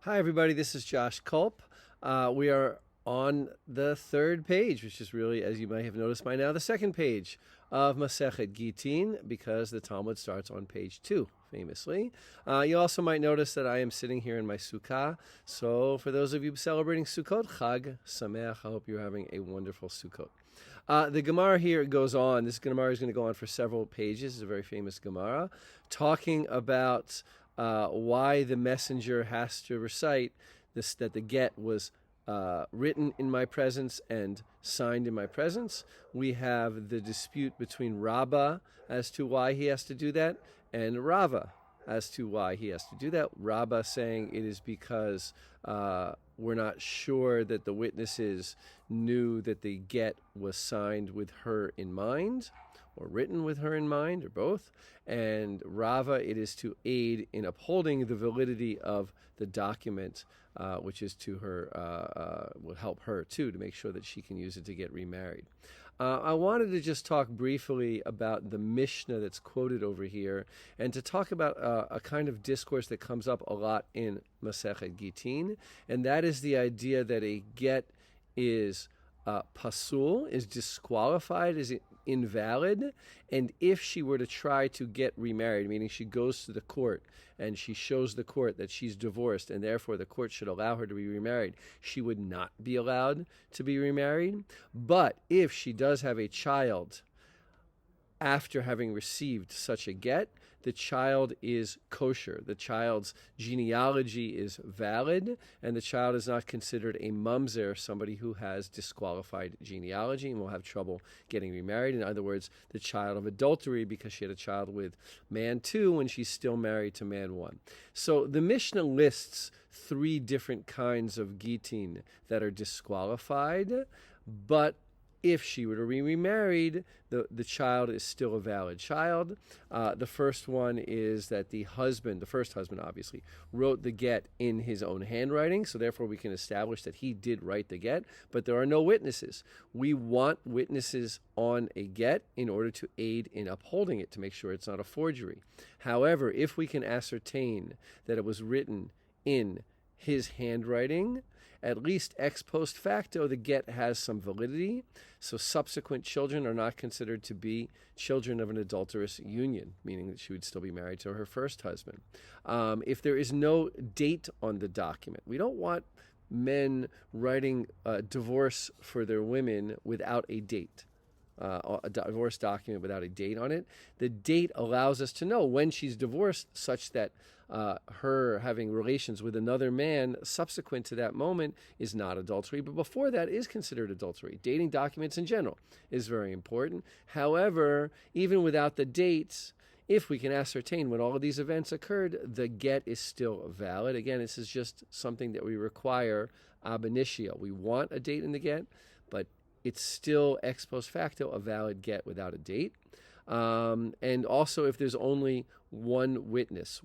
Hi, everybody. This is Josh Culp. We are on the third page, which is really, as you might have noticed by now, the second page of Masechet Gittin, because the Talmud starts on page 2, famously. You also might notice that I am sitting here in my sukkah. So for those of you celebrating Sukkot, Chag Sameach. I hope you're having a wonderful Sukkot. The Gemara here goes on. This Gemara is going to go on for several pages. It's a very famous Gemara, talking about why the messenger has to recite this, that the get was written in my presence and signed in my presence. We have the dispute between Rabbah as to why he has to do that, and Rava as to why he has to do that. Rabbah saying it is because we're not sure that the witnesses knew that the get was signed with her in mind, or written with her in mind, or both. And Rava, it is to aid in upholding the validity of the document, which is to her, will help her too, to make sure that she can use it to get remarried. I wanted to just talk briefly about the Mishnah that's quoted over here, and to talk about a kind of discourse that comes up a lot in Masechet Gittin, and that is the idea that a get is pasul, is disqualified, is invalid, and if she were to try to get remarried, meaning she goes to the court and she shows the court that she's divorced and therefore the court should allow her to be remarried, she would not be allowed to be remarried. But if she does have a child after having received such a get, the child is kosher. The child's genealogy is valid, and the child is not considered a mamzer, somebody who has disqualified genealogy and will have trouble getting remarried. In other words, the child of adultery, because she had a child with man 2 when she's still married to man 1. So the Mishnah lists 3 different kinds of gittin that are disqualified, but if she were to be remarried, the child is still a valid child. The first one is that the first husband obviously, wrote the get in his own handwriting, so therefore we can establish that he did write the get, but there are no witnesses. We want witnesses on a get in order to aid in upholding it, to make sure it's not a forgery. However, if we can ascertain that it was written in his handwriting, at least ex post facto, the get has some validity, so subsequent children are not considered to be children of an adulterous union, meaning that she would still be married to her first husband. If there is no date on the document, we don't want men writing divorce for their women without a date. A divorce document without a date on it. The date allows us to know when she's divorced, such that her having relations with another man subsequent to that moment is not adultery, but before that is considered adultery. Dating documents in general is very important. However, even without the dates, if we can ascertain when all of these events occurred, the get is still valid. Again, this is just something that we require ab initio. We want a date in the get, but it's still ex post facto a valid get without a date. And also, if there's only one witness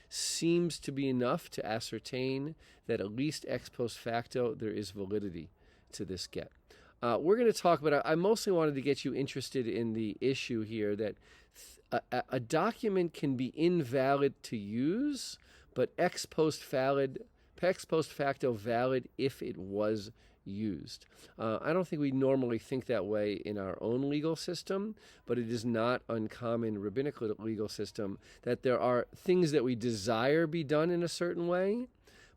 seems to be enough to ascertain that at least ex post facto there is validity to this get. We're going to talk about, I mostly wanted to get you interested in the issue here that a document can be invalid to use, but ex post facto valid if it was used. I don't think we normally think that way in our own legal system, but it is not uncommon in rabbinical legal system that there are things that we desire be done in a certain way,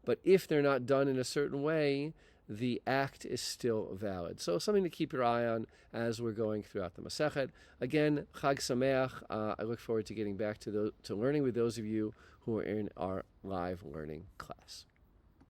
but if they're not done in a certain way, the act is still valid. So something to keep your eye on as we're going throughout the Masechet. Again, Chag Sameach. I look forward to getting back to learning with those of you who are in our live learning class.